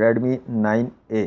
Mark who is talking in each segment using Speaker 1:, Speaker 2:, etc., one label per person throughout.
Speaker 1: Redmi 9A۔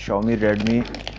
Speaker 1: Xiaomi Redmi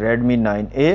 Speaker 1: Redmi 9A،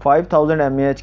Speaker 1: 5000 mAh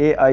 Speaker 1: AI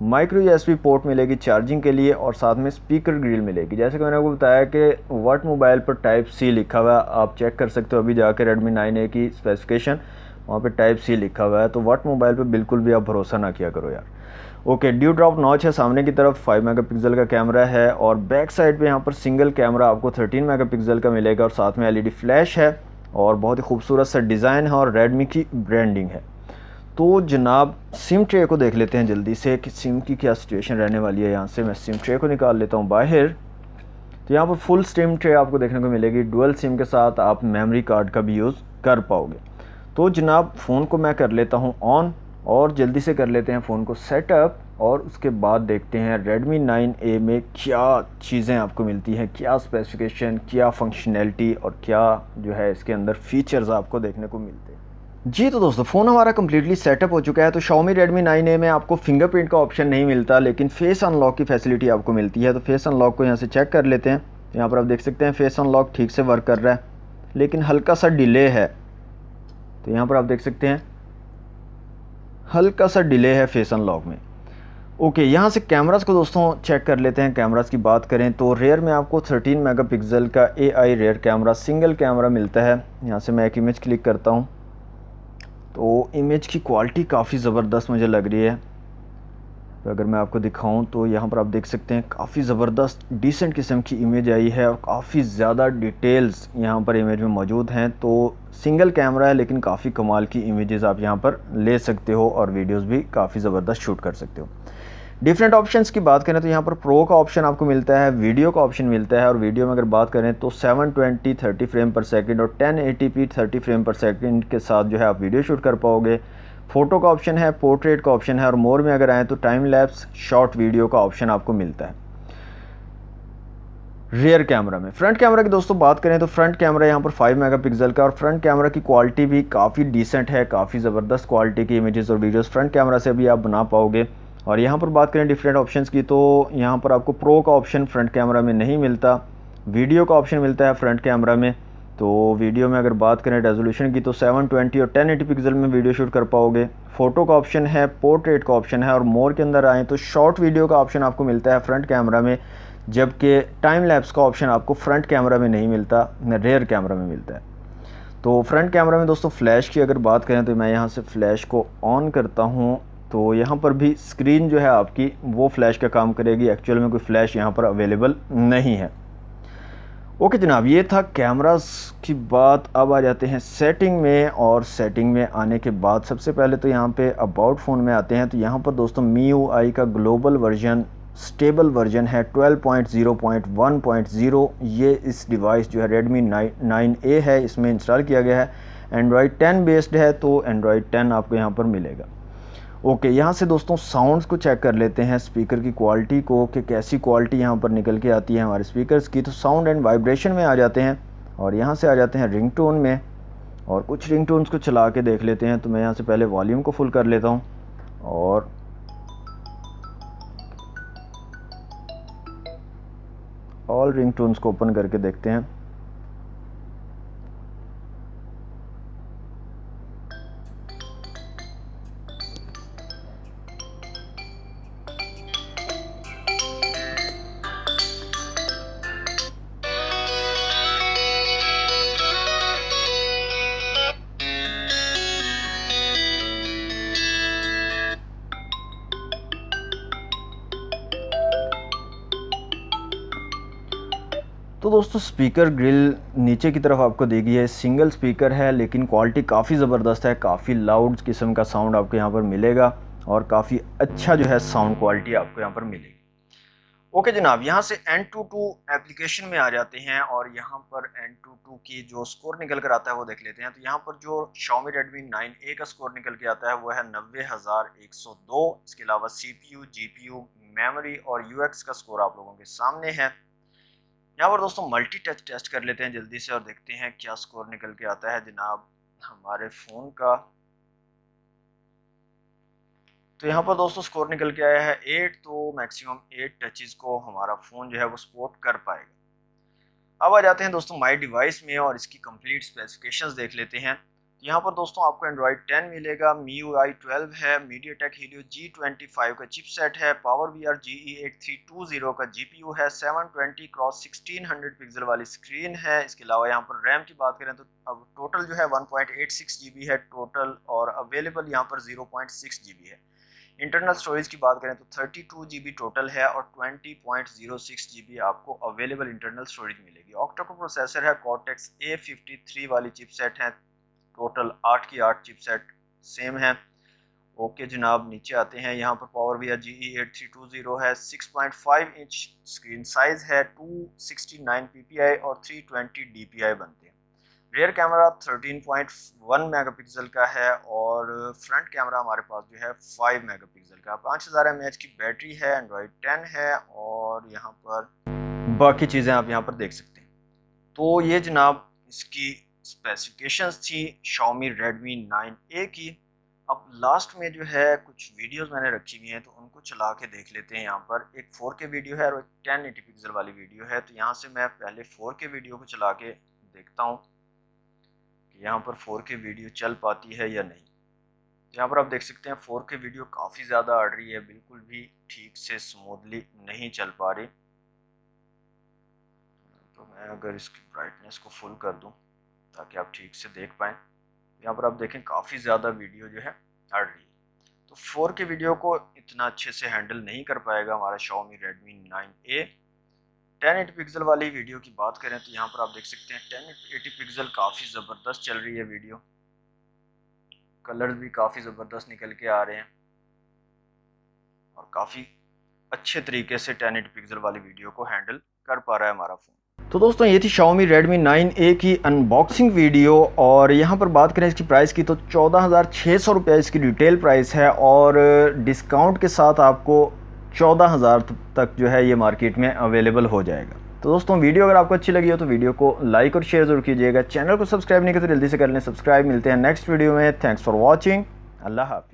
Speaker 1: micro USB port मिलेगी charging के लिए, और साथ में स्पीकर ग्रिल मिलेगी। जैसे कि मैंने आपको बताया कि व्हाट मोबाइल पर टाइप सी लिखा हुआ है, आप चेक कर सकते हो अभी जाके Redmi 9A की स्पेसिफिकेशन, वहाँ पे टाइप सी लिखा हुआ है। तो व्हाट मोबाइल पे बिल्कुल भी आप भरोसा ना किया करो यार। ओके, ड्यू ड्रॉप नॉच है सामने की तरफ, 5 मेगापिक्सल का कैमरा है, और बैक साइड पे यहाँ पर सिंगल कैमरा आपको 13 मेगापिक्सल का मिलेगा, और साथ में LED फ्लैश है, और बहुत ही खूबसूरत सा डिज़ाइन है, और Redmi की ब्रांडिंग है। तो जनाब सिम ट्रे को देख लेते हैं जल्दी से कि सिम की क्या सिचुएशन रहने वाली है। यहाँ से मैं सिम ट्रे को निकाल लेता हूँ बाहर। तो यहाँ पर फुल सिम ट्रे आपको देखने को मिलेगी, डुअल सिम के साथ आप मेमोरी कार्ड का भी यूज़ कर पाओगे। तो जनाब फ़ोन को मैं कर लेता हूँ ऑन, और जल्दी से कर लेते हैं फ़ोन को सेटअप, और उसके बाद देखते हैं Redmi 9A में क्या चीज़ें आपको मिलती हैं, क्या स्पेसिफिकेशन, क्या फंक्शनैलिटी, और क्या जो है इसके अंदर फ़ीचर्स आपको देखने को मिलते हैं। जी तो दोस्तों, फ़ोन हमारा कम्प्लीटली सेटअप हो चुका है। तो Xiaomi Redmi 9A में आपको फिंगरप्रिंट का ऑप्शन नहीं मिलता, लेकिन फेस अनलॉक की फैसिलिटी आपको मिलती है। तो फेस अनलॉक को यहाँ से चेक कर लेते हैं। यहाँ पर आप देख सकते हैं फेस अनलॉक ठीक से वर्क कर रहा है, लेकिन हल्का सा डिले है। तो यहाँ पर आप देख सकते हैं हल्का सा डिले है फेस अनलॉक में। ओके, यहाँ से कैमरास को दोस्तों चेक कर लेते हैं। कैमरास की बात करें तो रेयर में आपको 13 मेगापिक्सल का AI rare camera single camera मिलता है। यहाँ से मैं एक इमेज क्लिक करता हूँ, तो इमेज की क्वालिटी काफ़ी ज़बरदस्त मुझे लग रही है। तो अगर मैं आपको दिखाऊं तो यहाँ पर आप देख सकते हैं काफ़ी ज़बरदस्त डिसेंट किस्म की इमेज आई है, और काफ़ी ज़्यादा डिटेल्स यहाँ पर इमेज में मौजूद हैं। तो सिंगल कैमरा है, लेकिन काफ़ी कमाल की इमेजेस आप यहाँ पर ले सकते हो, और वीडियोस भी काफ़ी ज़बरदस्त शूट कर सकते हो। डिफरेंट ऑप्शंस की बात करें तो यहाँ पर प्रो का ऑप्शन आपको मिलता है, वीडियो का ऑप्शन मिलता है, और वीडियो में अगर बात करें तो 720 30 फ्रेम पर सेकंड और 1080p 30 फ्रेम पर सेकंड के साथ जो है आप वीडियो शूट कर पाओगे। फ़ोटो का ऑप्शन है, पोर्ट्रेट का ऑप्शन है, और मोर में अगर आएँ तो टाइम लैप्स शॉर्ट वीडियो का ऑप्शन आपको मिलता है। रियर कैमरा में फ्रंट कैमरा की दोस्तों बात करें तो फ्रंट कैमरा यहाँ पर 5 मेगापिक्सल का, और फ्रंट कैमरा की क्वालिटी भी काफ़ी डिसेंट है, काफ़ी ज़बरदस्त क्वालिटी की इमेजेस और वीडियोस फ्रंट कैमरा से भी आप बना पाओगे। और यहाँ पर बात करें डिफरेंट ऑप्शंस की, तो यहाँ पर आपको प्रो का ऑप्शन फ्रंट कैमरा में नहीं मिलता, वीडियो का ऑप्शन मिलता है फ्रंट कैमरा में। तो वीडियो में अगर बात करें रेजोल्यूशन की तो 720 और 1080 पिक्सल में वीडियो शूट कर पाओगे। फ़ोटो का ऑप्शन है, पोर्ट्रेट का ऑप्शन है, और मोर के अंदर आएँ तो शॉर्ट वीडियो का ऑप्शन आपको मिलता है फ्रंट कैमरा में, जबकि टाइम लैप्स का ऑप्शन आपको फ्रंट कैमरा में नहीं मिलता, रेयर कैमरा में मिलता है। तो फ्रंट कैमरा में दोस्तों फ्लैश की अगर बात करें तो मैं यहाँ से फ्लैश को ऑन करता हूँ, तो यहाँ पर भी स्क्रीन जो है आपकी वो फ्लैश का काम करेगी। एक्चुअल में कोई फ्लैश यहाँ पर अवेलेबल नहीं है। ओके जनाब, ये था कैमरास की बात। अब आ जाते हैं सेटिंग में, और सेटिंग में आने के बाद सबसे पहले तो यहाँ पे अबाउट फ़ोन में आते हैं। तो यहाँ पर दोस्तों MIUI का ग्लोबल वर्जन स्टेबल वर्जन है 12.0.1.0। ये इस डिवाइस जो है Redmi 9A है, इसमें इंस्टॉल किया गया है। Android 10 बेस्ड है, तो Android 10 आपको यहाँ पर मिलेगा। ओके, यहाँ से दोस्तों साउंड्स को चेक कर लेते हैं, स्पीकर की क्वालिटी को, कि कैसी क्वालिटी यहाँ पर निकल के आती है हमारे स्पीकर्स की। तो साउंड एंड वाइब्रेशन में आ जाते हैं, और यहाँ से आ जाते हैं रिंगटोन में, और कुछ रिंगटोन्स को चला के देख लेते हैं। तो मैं यहाँ से पहले वॉल्यूम को फुल कर लेता हूँ, और ऑल रिंगटोन्स को ओपन करके देखते हैं। तो दोस्तों स्पीकर ग्रिल नीचे की तरफ आपको दी गई है, सिंगल स्पीकर है, लेकिन क्वालिटी काफ़ी ज़बरदस्त है, काफ़ी लाउड किस्म का साउंड आपको यहाँ पर मिलेगा, और काफ़ी अच्छा जो है साउंड क्वालिटी आपको यहाँ पर मिलेगी। ओके जनाब, यहाँ से Antutu एप्लीकेशन में आ जाते हैं, और यहाँ पर Antutu की जो स्कोर निकल कर आता है वो देख लेते हैं। तो यहाँ पर जो Xiaomi Redmi 9A का स्कोर निकल के आता है वो है 90,102। इसके अलावा CPU, GPU, मेमोरी और UX का स्कोर आप लोगों के सामने है। यहाँ पर दोस्तों मल्टी टच टेस्ट कर लेते हैं जल्दी से, और देखते हैं क्या स्कोर निकल के आता है जनाब हमारे फ़ोन का। तो यहाँ पर दोस्तों स्कोर निकल के आया है 8, तो मैक्सिमम 8 टचेस को हमारा फ़ोन जो है वो सपोर्ट कर पाएगा। अब आ जाते हैं दोस्तों माई डिवाइस में, और इसकी कंप्लीट स्पेसिफिकेशंस देख लेते हैं। यहाँ पर दोस्तों आपको Android 10 मिलेगा, MIUI 12 है, MediaTek Helio G25 का चिपसेट है, PowerVR GE8320 का GPU है, 720x1600 पिक्सल वाली स्क्रीन है। इसके अलावा यहाँ पर रैम की बात करें तो अब टोटल जो है 1.86 GB है टोटल, और अवेलेबल यहाँ पर 0.6 GB है। इंटरनल स्टोरेज की बात करें तो 32 GB टोटल है और 20.06 GB आपको अवेलेबल इंटरनल स्टोरेज मिलेगी। ऑक्टा कोर प्रोसेसर है, Cortex A53 वाली चिपसेट है, टोटल 8 की 8 चिपसेट सेम है। ओके जनाब, नीचे आते हैं। यहाँ पर PowerVR GE8320 है, 6.5 इंच स्क्रीन साइज है, 269 ppi और 320 dpi बनते हैं। रियर कैमरा 13.1 मेगापिक्सल का है और फ्रंट कैमरा हमारे पास जो है 5 मेगापिक्सल का। 5000 mAh की बैटरी है, Android 10 है और यहाँ पर बाकी चीज़ें आप यहाँ पर देख सकते हैं। तो ये जनाब इसकी स्पेसिफिकेशंस थी Xiaomi Redmi 9A की। अब लास्ट में जो है कुछ वीडियोस मैंने रखी हुई हैं तो उनको चला के देख लेते हैं। यहाँ पर एक 4K वीडियो है और एक 1080 पिक्सल वाली वीडियो है। तो यहाँ से मैं पहले 4K वीडियो को चला के देखता हूँ कि यहाँ पर 4K वीडियो चल पाती है या नहीं। यहाँ पर आप देख सकते हैं 4K वीडियो काफ़ी ज़्यादा अड़ रही है, बिल्कुल भी ठीक से स्मूथली नहीं चल पा रही। तो मैं अगर इसकी ब्राइटनेस को फुल कर दूँ ताकि आप ठीक से देख पाएँ, यहाँ पर आप देखें काफ़ी ज़्यादा वीडियो जो है अड़ रही है। तो 4K वीडियो को इतना अच्छे से हैंडल नहीं कर पाएगा हमारा Xiaomi Redmi 9A। 1080 पिक्सल वाली वीडियो की बात करें तो यहाँ पर आप देख सकते हैं 1080 पिक्सल काफ़ी ज़बरदस्त चल रही है वीडियो, कलर्स भी काफ़ी ज़बरदस्त निकल के आ रहे हैं और काफ़ी अच्छे तरीके से 1080 पिक्सल वाली वीडियो को हैंडल कर पा रहा है हमारा फ़ोन। तो दोस्तों ये थी Xiaomi Redmi 9A की अनबॉक्सिंग वीडियो, और यहाँ पर बात करें इसकी प्राइस की तो 14,600 रुपये इसकी रिटेल प्राइस है और डिस्काउंट के साथ आपको 14,000 तक जो है ये मार्केट में अवेलेबल हो जाएगा। तो दोस्तों वीडियो अगर आपको अच्छी लगी हो तो वीडियो को लाइक और शेयर ज़रूर कीजिएगा। चैनल को सब्सक्राइब नहीं किया तो जल्दी से कर लें सब्सक्राइब। मिलते हैं नेक्स्ट वीडियो में। Thanks for watching. अल्लाह हाफ़िज़।